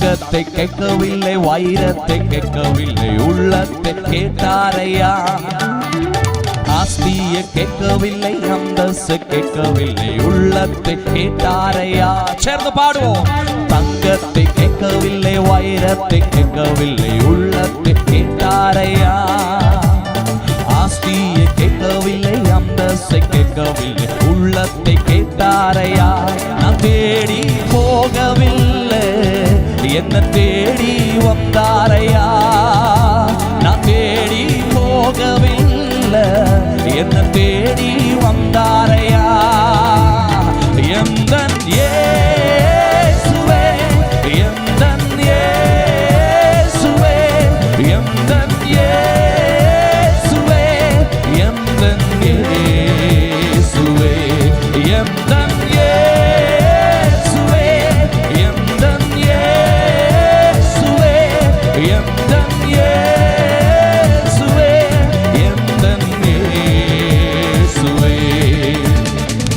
தங்கத்தை கேட்கவில்லை, வைரத்தை கேட்கவில்லை, உள்ளத்தை கேட்டாரையா. ஆஸ்தியை கேட்கவில்லை, அந்தஸ்து கேட்கவில்லை, உள்ளத்தை கேட்டாரையா. சேர்ந்து பாடுவோம். தங்கத்தை கேட்கவில்லை, வைரத்தை கேட்கவில்லை, உள்ளத்தை கேட்டாரையா. ஆஸ்தியை கேட்கவில்லை, அந்தஸ்தை கேட்கவில்லை, உள்ளத்தை கேட்டாரையா. நான் தேடி போகவில்லை, என்ன தேடி வந்தாரையா. நான் தேடி போகவில்லை, என்ன தேடி வந்தாரையா. எந்தன் இயேசுவே, எந்தன் இயேசுவே, எந்தன் இயேசுவே, எந்தன் இயேசுவே, எந்தன் இயேசுவே, எந்தன் இயேசுவே, எந்தன்